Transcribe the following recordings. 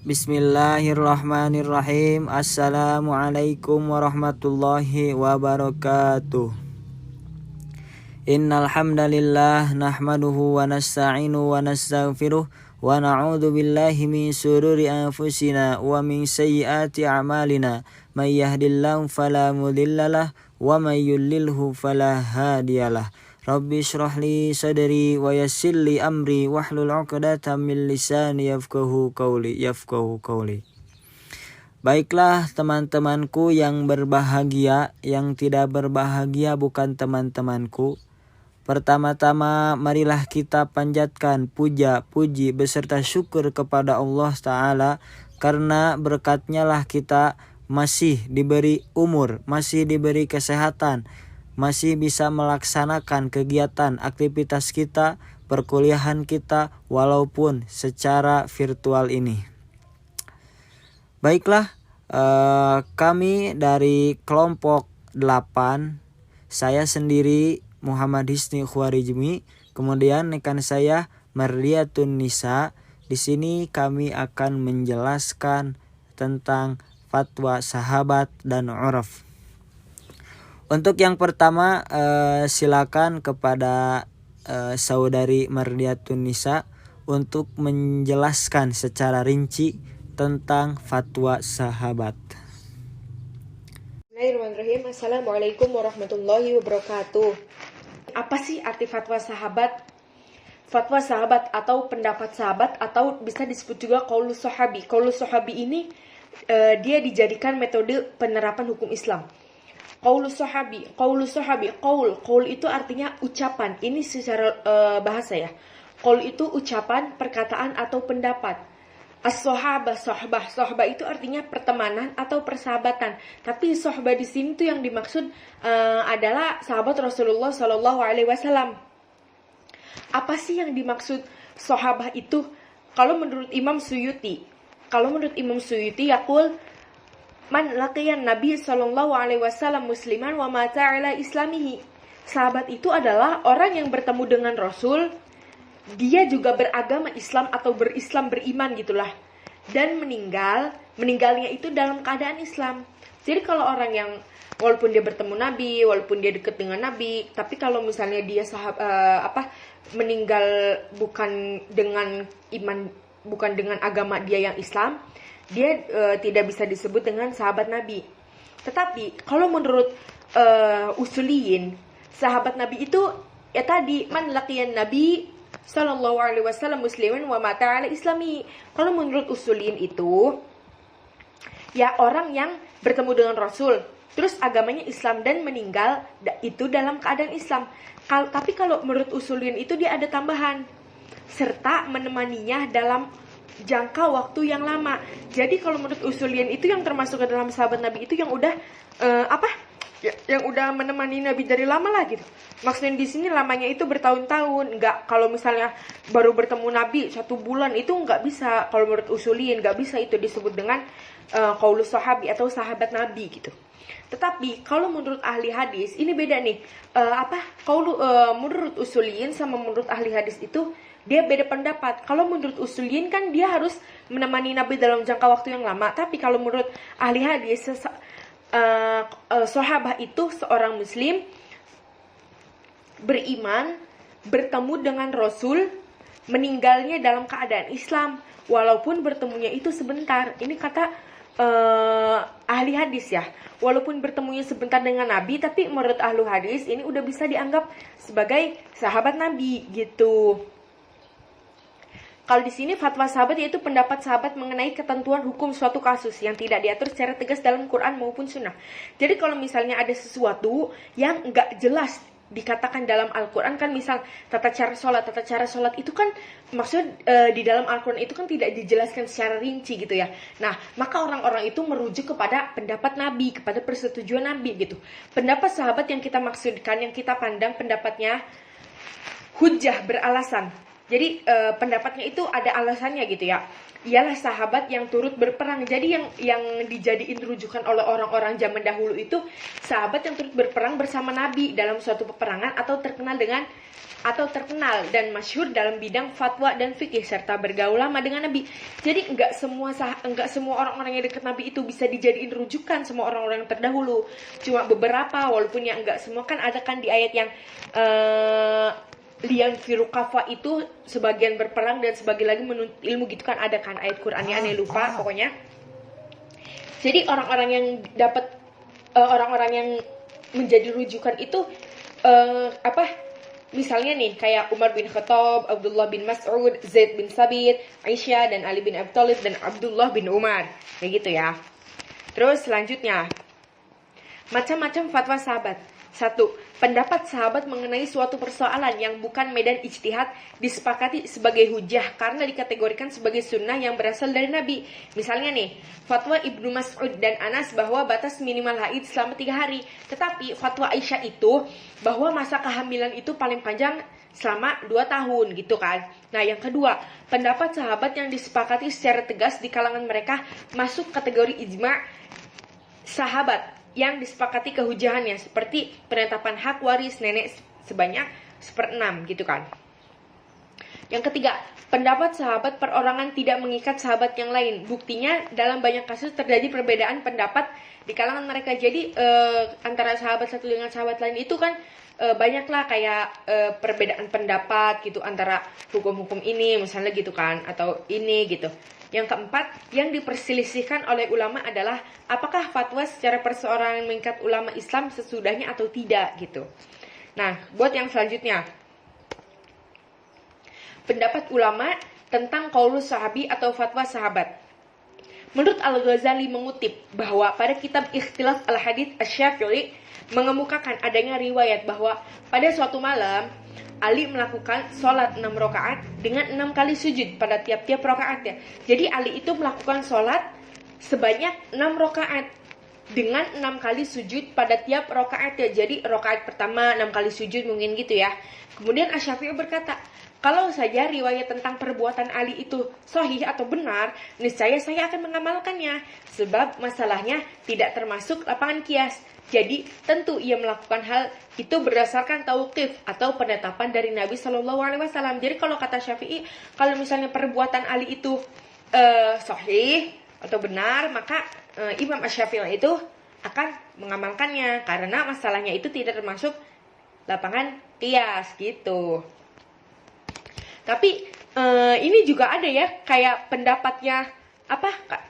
Bismillahirrahmanirrahim. Assalamualaikum warahmatullahi wabarakatuh. Innal hamdalillah nahmaduhu wa nasta'inu wa nastaghfiruh wa na'udzu billahi min shururi anfusina wa min sayyiati a'malina. May yahdihillahu fala mudhillalah wa may yudlilhu fala hadiyalah. Rabbi shrah li sadri wa yassir li amri wahlul 'uqdatam min lisani yafqahu qawli. Baiklah teman-temanku yang berbahagia, yang tidak berbahagia bukan teman-temanku. Pertama-tama marilah kita panjatkan puja, puji beserta syukur kepada Allah Ta'ala, karena berkatnya lah kita masih diberi umur, masih diberi kesehatan, masih bisa melaksanakan kegiatan aktivitas kita, perkuliahan kita walaupun secara virtual ini. Baiklah, kami dari kelompok 8, saya sendiri Muhammad Hisni Khwarijmi, kemudian rekan saya Mardiatun Nisa. Di sini kami akan menjelaskan tentang fatwa sahabat dan uraf. Untuk yang pertama, silakan kepada saudari Mardiatun Nisa untuk menjelaskan secara rinci tentang fatwa sahabat. Bismillahirrahmanirrahim. Assalamualaikum warahmatullahi wabarakatuh. Apa sih arti fatwa sahabat? Fatwa sahabat atau pendapat sahabat atau bisa disebut juga qaulus sahabi. Qaulus sahabi ini dia dijadikan metode penerapan hukum Islam. Qaulus sahabi, qaul itu artinya ucapan. Ini secara bahasa ya. Qaul itu ucapan, perkataan atau pendapat. As-sahabah, sohbah itu artinya pertemanan atau persahabatan. Tapi sohbah di sini tuh yang dimaksud adalah sahabat Rasulullah Shallallahu Alaihi Wasallam. Apa sih yang dimaksud sohabah itu? Kalau menurut Imam Suyuti yaqul man laqiyan Nabi Sallallahu Alaihi Wasallam musliman wa mata ala islamihi. Sahabat itu adalah orang yang bertemu dengan Rasul, dia juga beragama Islam atau beriman gitulah, dan meninggalnya itu dalam keadaan Islam. Jadi kalau orang yang walaupun dia bertemu Nabi, walaupun dia dekat dengan Nabi, tapi kalau misalnya dia meninggal bukan dengan iman, bukan dengan agama dia yang Islam, dia tidak bisa disebut dengan sahabat Nabi. Tetapi kalau menurut usuliyin, sahabat Nabi itu ya tadi man laqiyan Nabi Sallallahu Alaihi Wasallam muslimin wa mata ala islami. Kalau menurut usuliyin itu ya orang yang bertemu dengan Rasul, terus agamanya Islam dan meninggal itu dalam keadaan Islam. Tapi kalau menurut usuliyin itu dia ada tambahan, serta menemaninya dalam jangka waktu yang lama. Jadi kalau menurut usuliyin itu yang termasuk ke dalam sahabat Nabi itu yang udah yang udah menemani Nabi dari lama lah gitu. Maksudnya di sini lamanya itu bertahun-tahun. Enggak, kalau misalnya baru bertemu Nabi 1 bulan itu enggak bisa. Kalau menurut usuliyin enggak bisa itu disebut dengan qaulus sahabi atau sahabat Nabi gitu. Tetapi kalau menurut ahli hadis ini beda nih. Menurut usuliyin sama menurut ahli hadis itu dia beda pendapat. Kalau menurut usuliyin kan dia harus menemani Nabi dalam jangka waktu yang lama. Tapi kalau menurut ahli hadis sahabat itu seorang muslim beriman, bertemu dengan Rasul, meninggalnya dalam keadaan Islam, walaupun bertemunya itu sebentar. Ini kata ahli hadis ya. Walaupun bertemunya sebentar dengan Nabi, tapi menurut ahli hadis ini udah bisa dianggap sebagai sahabat Nabi gitu. Kalau di sini fatwa sahabat yaitu pendapat sahabat mengenai ketentuan hukum suatu kasus yang tidak diatur secara tegas dalam Quran maupun Sunnah. Jadi kalau misalnya ada sesuatu yang nggak jelas dikatakan dalam Al-Quran, kan misal tata cara sholat itu kan maksud di dalam Al-Quran itu kan tidak dijelaskan secara rinci gitu ya. Nah, maka orang-orang itu merujuk kepada pendapat Nabi, kepada persetujuan Nabi gitu. Pendapat sahabat yang kita maksudkan, yang kita pandang pendapatnya hujjah, beralasan. Jadi pendapatnya itu ada alasannya gitu ya. Ialah sahabat yang turut berperang. Jadi yang dijadiin rujukan oleh orang-orang zaman dahulu itu sahabat yang turut berperang bersama Nabi dalam suatu peperangan atau terkenal dan masyhur dalam bidang fatwa dan fikih serta bergaul lama dengan Nabi. Jadi enggak semua orang-orang yang dekat Nabi itu bisa dijadiin rujukan semua orang-orang yang terdahulu. Cuma beberapa, walaupun yang enggak semua. Kan ada kan di ayat yang lian firu kafa itu sebagian berperang dan sebagian lagi menuntut ilmu gitu kan, ada kan ayat Qur'annya, aneh lupa pokoknya. Jadi orang-orang yang dapat orang-orang yang menjadi rujukan itu misalnya nih kayak Umar bin Khattab, Abdullah bin Mas'ud, Zaid bin Sabit, Aisyah dan Ali bin Abi Thalib dan Abdullah bin Umar. Kayak gitu ya. Terus selanjutnya, macam-macam fatwa sahabat. 1. Pendapat sahabat mengenai suatu persoalan yang bukan medan ijtihad disepakati sebagai hujah karena dikategorikan sebagai sunnah yang berasal dari Nabi. Misalnya nih, fatwa Ibnu Mas'ud dan Anas bahwa batas minimal haid selama 3 hari. Tetapi fatwa Aisyah itu bahwa masa kehamilan itu paling panjang selama 2 tahun gitu kan. Nah yang kedua, pendapat sahabat yang disepakati secara tegas di kalangan mereka masuk kategori ijma' sahabat yang disepakati kehujahannya, seperti penetapan hak waris nenek sebanyak 1/6 gitu kan. Yang ketiga, pendapat sahabat perorangan tidak mengikat sahabat yang lain. Buktinya dalam banyak kasus terjadi perbedaan pendapat di kalangan mereka. Jadi antara sahabat satu dengan sahabat lain itu kan banyaklah kayak perbedaan pendapat gitu antara hukum-hukum ini misalnya gitu kan, atau ini gitu. Yang keempat, yang diperselisihkan oleh ulama adalah apakah fatwa secara perseorangan mengikat ulama Islam sesudahnya atau tidak gitu. Nah, buat yang selanjutnya, pendapat ulama tentang qaulus sahabi atau fatwa sahabat. Menurut Al-Ghazali mengutip bahwa pada kitab Ikhtilaf Al-Hadits Asy-Syafi'i mengemukakan adanya riwayat bahwa pada suatu malam Ali melakukan sholat 6 rakaat dengan 6 kali sujud pada tiap-tiap rakaatnya. Jadi Ali itu melakukan sholat sebanyak 6 rakaat dengan 6 kali sujud pada tiap rakaatnya. Jadi rakaat pertama 6 kali sujud mungkin gitu ya. Kemudian Asy-Syafi'i berkata, kalau saja riwayat tentang perbuatan Ali itu sahih atau benar, niscaya saya akan mengamalkannya. Sebab masalahnya tidak termasuk lapangan kias. Jadi tentu ia melakukan hal itu berdasarkan tauqif atau penetapan dari Nabi Shallallahu Alaihi Wasallam. Jadi kalau kata Syafi'i, kalau misalnya perbuatan Ali itu sahih atau benar, maka Imam Asy-Syafi'i itu akan mengamalkannya karena masalahnya itu tidak termasuk lapangan kias gitu. Tapi ini juga ada ya kayak pendapatnya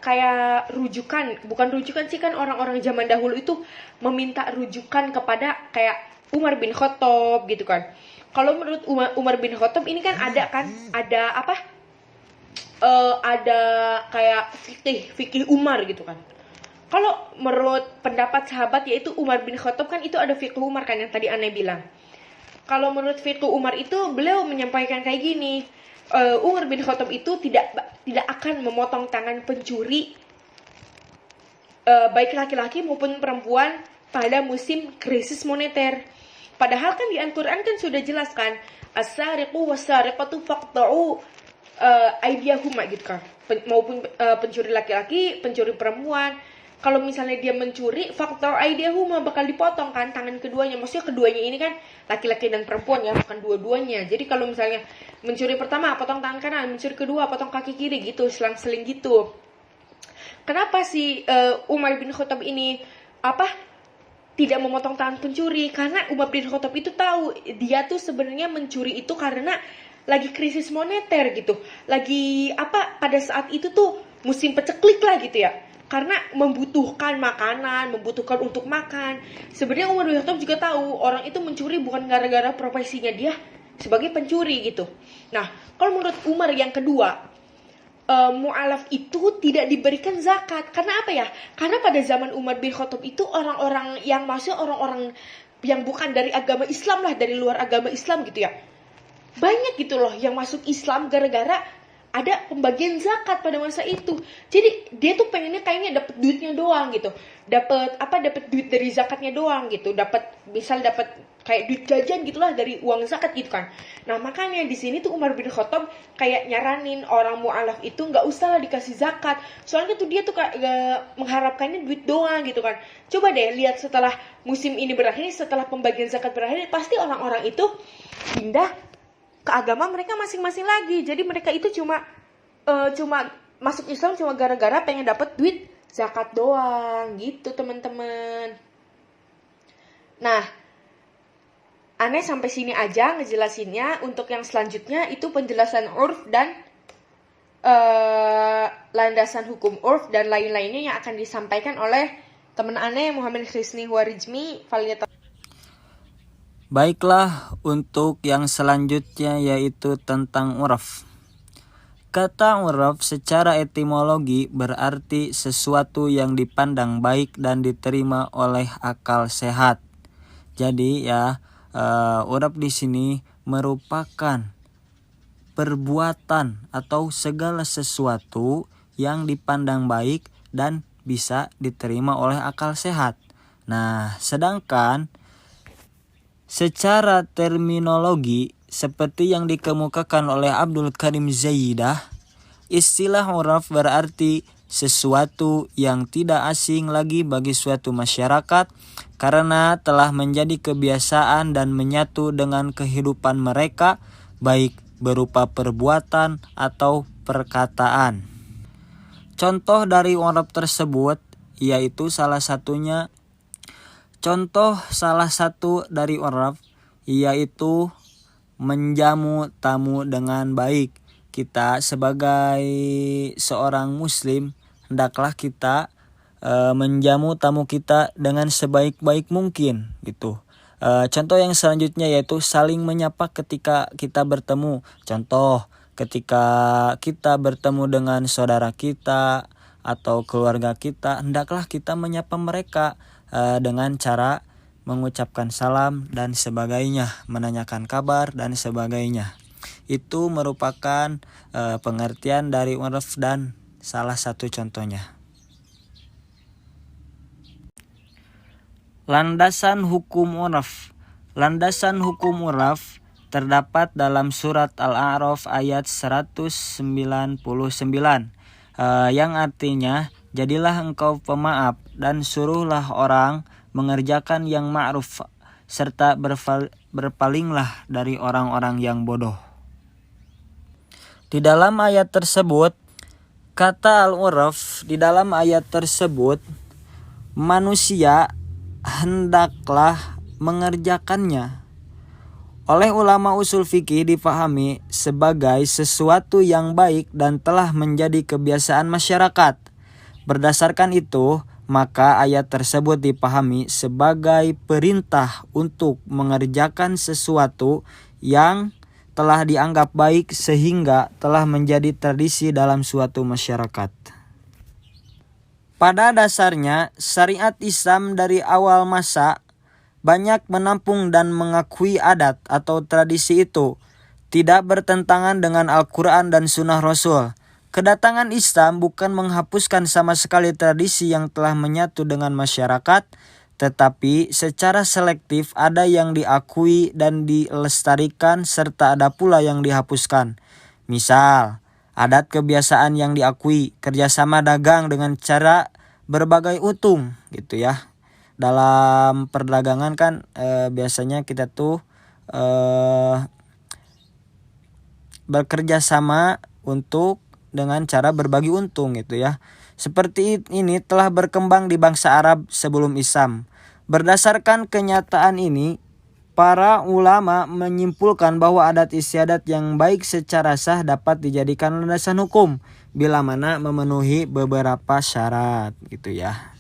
kayak rujukan, bukan rujukan sih, kan orang-orang zaman dahulu itu meminta rujukan kepada kayak Umar bin Khattab gitu kan. Kalau menurut Umar bin Khattab ini kan ada kayak fikih Umar gitu kan. Kalau menurut pendapat sahabat yaitu Umar bin Khattab kan itu ada fikih Umar kan yang tadi Ane bilang. Kalau menurut fikih Umar itu beliau menyampaikan kayak gini. Umar bin Khattab itu tidak akan memotong tangan pencuri baik laki-laki maupun perempuan pada musim krisis moneter. Padahal kan di Al-Qur'an kan sudah jelas kan, as-sariqu was-sariqatu faqta'u aydiyahuma gitu kan. Maupun pencuri laki-laki, pencuri perempuan. Kalau misalnya dia mencuri, faktor aydiyahuma bakal dipotong kan tangan keduanya. Maksudnya keduanya ini kan laki-laki dan perempuan ya, bukan dua-duanya. Jadi kalau misalnya mencuri pertama potong tangan kanan, mencuri kedua potong kaki kiri gitu, selang-seling gitu. Kenapa si Umar bin Khattab ini tidak memotong tangan pencuri? Karena Umar bin Khattab itu tahu dia tuh sebenarnya mencuri itu karena lagi krisis moneter gitu. Lagi pada saat itu tuh musim peceklik lah gitu ya. Karena membutuhkan makanan, membutuhkan untuk makan. Sebenarnya Umar bin Khattab juga tahu orang itu mencuri bukan gara-gara profesinya dia sebagai pencuri gitu. Nah, kalau menurut Umar yang kedua, mu'alaf itu tidak diberikan zakat. Karena apa ya? Karena pada zaman Umar bin Khattab itu orang-orang yang yang bukan dari agama Islam lah, dari luar agama Islam gitu ya. Banyak gitu loh yang masuk Islam gara-gara ada pembagian zakat pada masa itu. Jadi dia tuh pengennya kayaknya dapat duitnya doang gitu. Dapat duit dari zakatnya doang gitu. Dapat kayak duit jajan gitulah dari uang zakat gitu kan. Nah makanya di sini tuh Umar bin Khattab kayak nyaranin orang mu'alaf itu nggak usah lah dikasih zakat, soalnya tuh dia tuh kayak mengharapkannya duit doang gitu kan. Coba deh lihat setelah musim ini berakhir, setelah pembagian zakat berakhir, pasti orang-orang itu pindah ke agama mereka masing-masing lagi. Jadi mereka itu cuma masuk Islam cuma gara-gara pengen dapat duit zakat doang gitu teman-teman. Nah, aneh sampai sini aja ngejelasinnya. Untuk yang selanjutnya itu penjelasan urf dan landasan hukum urf dan lain-lainnya yang akan disampaikan oleh teman aneh Muhammad Khisni Warijmi. Baiklah, untuk yang selanjutnya yaitu tentang uraf. Kata uraf secara etimologi berarti sesuatu yang dipandang baik dan diterima oleh akal sehat. Jadi ya, uraf di sini merupakan perbuatan atau segala sesuatu yang dipandang baik dan bisa diterima oleh akal sehat. Nah, sedangkan secara terminologi seperti yang dikemukakan oleh Abdul Karim Zaidah, istilah uraf berarti sesuatu yang tidak asing lagi bagi suatu masyarakat karena telah menjadi kebiasaan dan menyatu dengan kehidupan mereka, baik berupa perbuatan atau perkataan. Contoh dari uraf tersebut yaitu salah satu dari uraf yaitu menjamu tamu dengan baik. Kita sebagai seorang muslim hendaklah kita menjamu tamu kita dengan sebaik-baik mungkin gitu. Contoh yang selanjutnya yaitu saling menyapa ketika kita bertemu. Contoh ketika kita bertemu dengan saudara kita atau keluarga kita, hendaklah kita menyapa mereka dengan cara mengucapkan salam dan sebagainya, menanyakan kabar dan sebagainya. Itu merupakan pengertian dari uraf dan salah satu contohnya. Landasan hukum uraf. Landasan hukum uraf terdapat dalam surat Al-A'raf ayat 199 yang artinya, jadilah engkau pemaaf dan suruhlah orang mengerjakan yang ma'ruf serta berpalinglah dari orang-orang yang bodoh. Di dalam ayat tersebut, kata al-uraf di dalam ayat tersebut, manusia hendaklah mengerjakannya. Oleh ulama usul fikih dipahami sebagai sesuatu yang baik dan telah menjadi kebiasaan masyarakat. Berdasarkan itu, maka ayat tersebut dipahami sebagai perintah untuk mengerjakan sesuatu yang telah dianggap baik sehingga telah menjadi tradisi dalam suatu masyarakat. Pada dasarnya, syariat Islam dari awal masa banyak menampung dan mengakui adat atau tradisi itu, tidak bertentangan dengan Al-Quran dan Sunnah Rasul. Kedatangan Islam bukan menghapuskan sama sekali tradisi yang telah menyatu dengan masyarakat, tetapi secara selektif ada yang diakui dan dilestarikan serta ada pula yang dihapuskan. Misal, adat kebiasaan yang diakui, kerjasama dagang dengan cara berbagai untung gitu ya. Dalam perdagangan kan biasanya kita tuh bekerja sama untuk dengan cara berbagi untung gitu ya. Seperti ini telah berkembang di bangsa Arab sebelum Islam. Berdasarkan kenyataan ini, para ulama menyimpulkan bahwa adat istiadat yang baik secara sah dapat dijadikan landasan hukum bila mana memenuhi beberapa syarat gitu ya.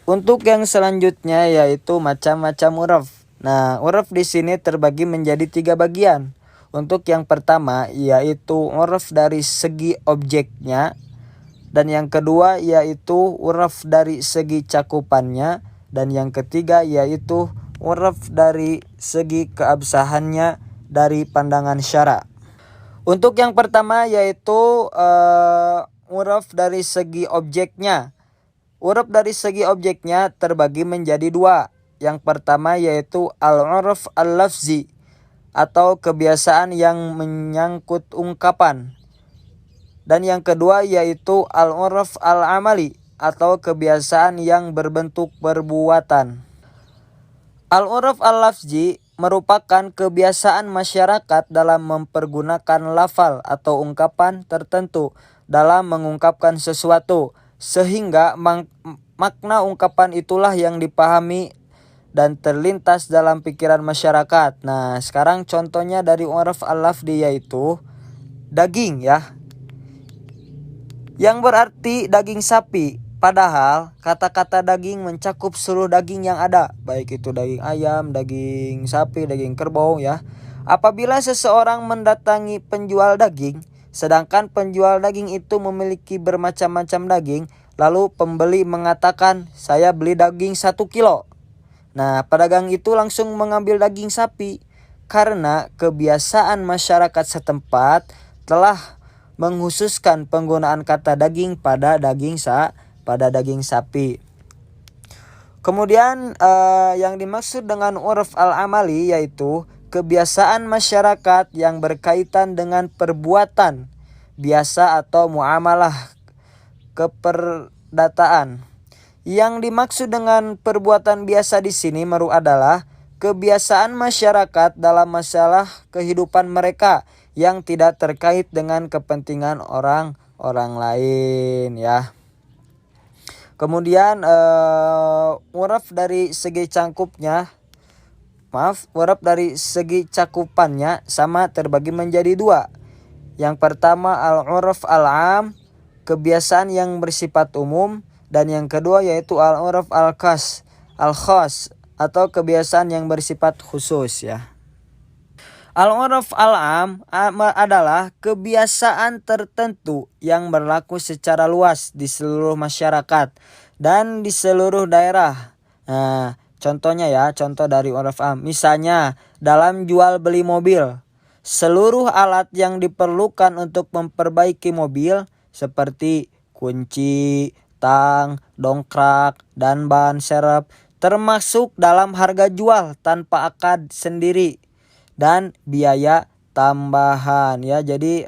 Untuk yang selanjutnya yaitu macam-macam uraf. Nah, uraf di sini terbagi menjadi 3 bagian. Untuk yang pertama yaitu uraf dari segi objeknya, dan yang kedua yaitu uraf dari segi cakupannya, dan yang ketiga yaitu uraf dari segi keabsahannya dari pandangan syara. Untuk yang pertama yaitu uraf dari segi objeknya. Uruf dari segi objeknya terbagi menjadi dua. Yang pertama yaitu al-uruf al-lafzi atau kebiasaan yang menyangkut ungkapan. Dan yang kedua yaitu al-uruf al-amali atau kebiasaan yang berbentuk perbuatan. Al-uruf al-lafzi merupakan kebiasaan masyarakat dalam mempergunakan lafal atau ungkapan tertentu dalam mengungkapkan sesuatu, sehingga makna ungkapan itulah yang dipahami dan terlintas dalam pikiran masyarakat. Nah, sekarang contohnya dari uruf al-lafzi yaitu daging ya, yang berarti daging sapi. Padahal kata-kata daging mencakup seluruh daging yang ada, baik itu daging ayam, daging sapi, daging kerbau ya. Apabila seseorang mendatangi penjual daging, sedangkan penjual daging itu memiliki bermacam-macam daging, lalu pembeli mengatakan, saya beli daging 1 kilo. Nah, pedagang itu langsung mengambil daging sapi karena kebiasaan masyarakat setempat telah menghususkan penggunaan kata daging pada daging sapi. Kemudian yang dimaksud dengan uruf al-amali yaitu kebiasaan masyarakat yang berkaitan dengan perbuatan biasa atau muamalah keperdataan. Yang dimaksud dengan perbuatan biasa di sini adalah kebiasaan masyarakat dalam masalah kehidupan mereka yang tidak terkait dengan kepentingan orang lain ya. Kemudian uruf dari segi cakupannya sama terbagi menjadi dua. Yang pertama al-uruf al-am, kebiasaan yang bersifat umum, dan yang kedua yaitu al-uruf al-khas atau kebiasaan yang bersifat khusus ya. Al-uruf al-am adalah kebiasaan tertentu yang berlaku secara luas di seluruh masyarakat dan di seluruh daerah. Nah, contohnya ya, contoh dari uruf am. Misalnya dalam jual beli mobil, seluruh alat yang diperlukan untuk memperbaiki mobil seperti kunci, tang, dongkrak, dan ban serep termasuk dalam harga jual tanpa akad sendiri dan biaya tambahan ya. Jadi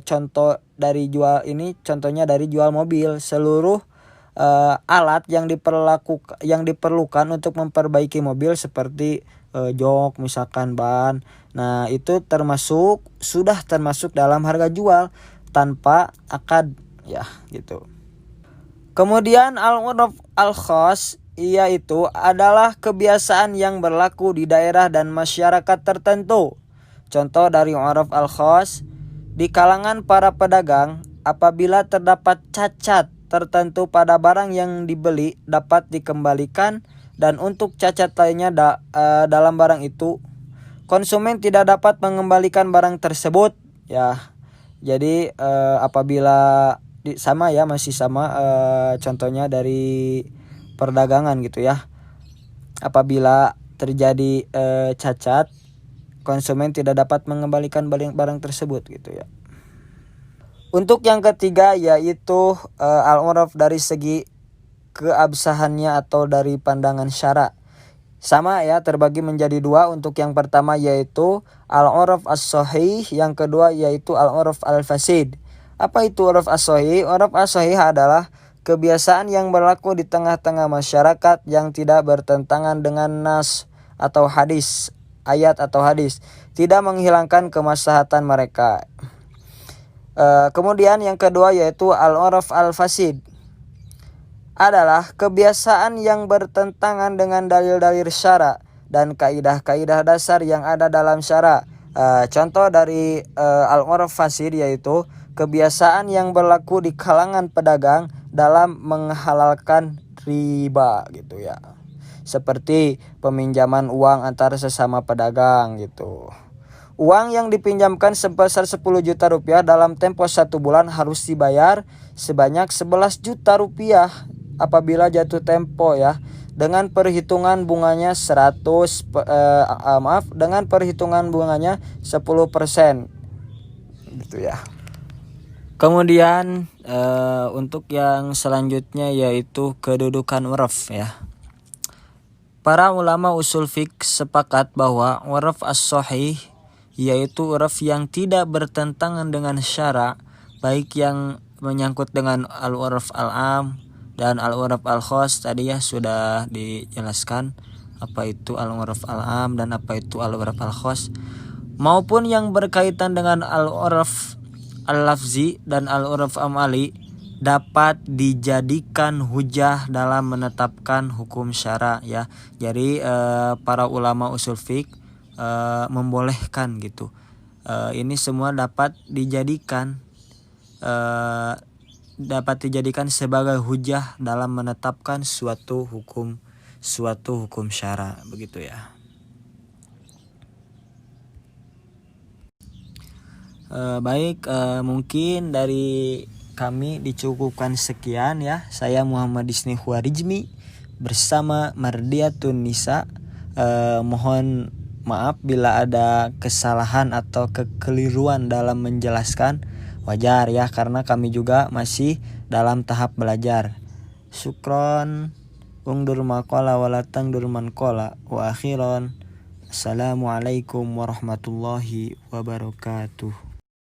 contoh dari jual ini, contohnya dari jual mobil, seluruh alat yang diperlukan untuk memperbaiki mobil seperti jok misalkan, ban. Nah, itu sudah termasuk dalam harga jual tanpa akad ya gitu. Kemudian al-uruf al-khas yaitu adalah kebiasaan yang berlaku di daerah dan masyarakat tertentu. Contoh dari uruf al-khas, di kalangan para pedagang, apabila terdapat cacat tertentu pada barang yang dibeli dapat dikembalikan, dan untuk cacat lainnya dalam barang itu, konsumen tidak dapat mengembalikan barang tersebut ya. Jadi apabila masih sama contohnya dari perdagangan gitu ya. Apabila terjadi cacat, konsumen tidak dapat mengembalikan barang tersebut gitu ya. Untuk yang ketiga yaitu al-uruf dari segi keabsahannya atau dari pandangan syara. Sama ya, terbagi menjadi dua. Untuk yang pertama yaitu al-uruf as-sahih, yang kedua yaitu al-uruf al-fasid. Apa itu uruf as-sahih? Uruf as-sahih adalah kebiasaan yang berlaku di tengah-tengah masyarakat yang tidak bertentangan dengan nas atau hadis, ayat atau hadis, tidak menghilangkan kemaslahatan mereka. Kemudian yang kedua yaitu al-uruf al-fasid, adalah kebiasaan yang bertentangan dengan dalil-dalil syara dan kaidah-kaidah dasar yang ada dalam syara. Contoh dari al-uruf fasid yaitu kebiasaan yang berlaku di kalangan pedagang dalam menghalalkan riba gitu ya. Seperti peminjaman uang antara sesama pedagang gitu. Uang yang dipinjamkan sebesar 10 juta rupiah dalam tempo 1 bulan harus dibayar sebanyak 11 juta rupiah apabila jatuh tempo ya. Dengan perhitungan bunganya 10% gitu ya. Kemudian untuk yang selanjutnya yaitu kedudukan uraf ya. Para ulama usul fiqh sepakat bahwa uraf as-sahih yaitu uraf yang tidak bertentangan dengan syara, baik yang menyangkut dengan al-uraf al-am dan al-uraf al-khas. Tadi ya sudah dijelaskan apa itu al-uraf al-am dan apa itu al-uraf al-khas, maupun yang berkaitan dengan al-uraf al-lafzi dan al-uraf amali dapat dijadikan hujah dalam menetapkan hukum syara ya. Jadi para ulama usul fiqh membolehkan gitu. Ini semua dapat dijadikan sebagai hujah dalam menetapkan suatu hukum syara begitu ya. Baik, mungkin dari kami dicukupkan sekian ya. Saya Muhammad Isni Huarijmi bersama Mardiatun Nisa. Mohon maaf bila ada kesalahan atau kekeliruan dalam menjelaskan. Wajar ya, karena kami juga masih dalam tahap belajar. Syukron. Ungdur maqala walatang durman kola. Wa akhiron. Assalamualaikum warahmatullahi wabarakatuh.